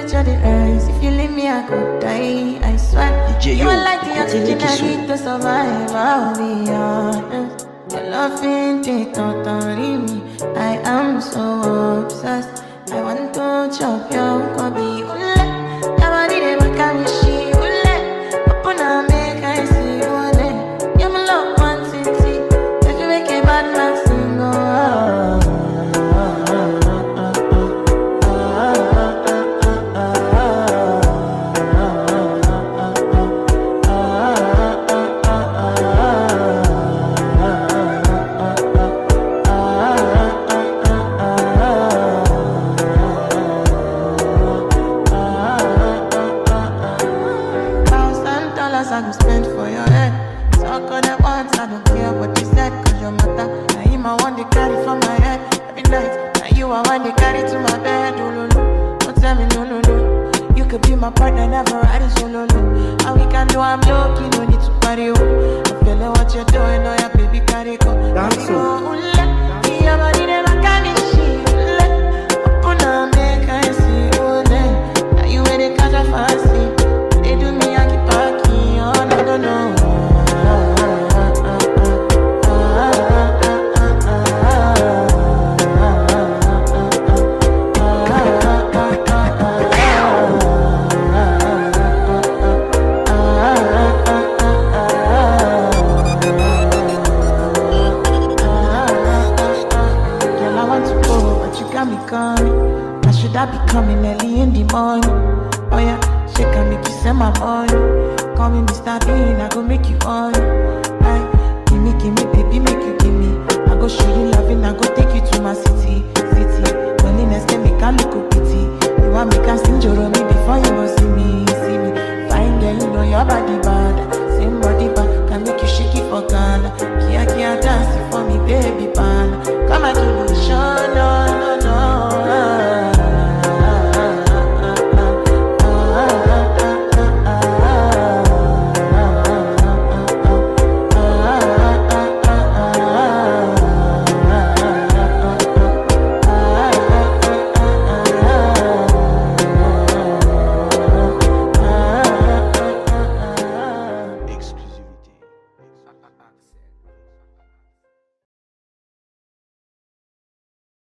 reach the rise. If you leave me, I could die. I swear. You are like the oxygen I need to survive. I'll be honest. Your love ain't it, totori me. I am so obsessed. I want to chop your nkwobi. Your body they gbakam she. Open up, make I see you. You're my love, Nwantiti. If you make a bad man sing, I go spend for your head. Talk on that once, I don't care what you said. Cause your matter, now him I want to carry from my head every night. Now you I want to carry to my bed. Oh, no, no. Don't tell me no, no, no. You could be my partner, never ride it solo, no. All we can do, I'm low-key, no need to party, oh. I feel like what you're doing, oh yeah, baby, carry go. Dance so. Your body never carry shit. Open up, make I see you. Now you ain't catch a fancy. They do me, I keep parking. No, no. Girl, I want to go, but you got me coming. Now should I be coming early in the morning? Oh yeah, she can make you send my money. Call me Mr. Bean, I go make you on. Aye, give me, baby, make you give me. I go show you loving, I go take you to my city. Loneliness can make a look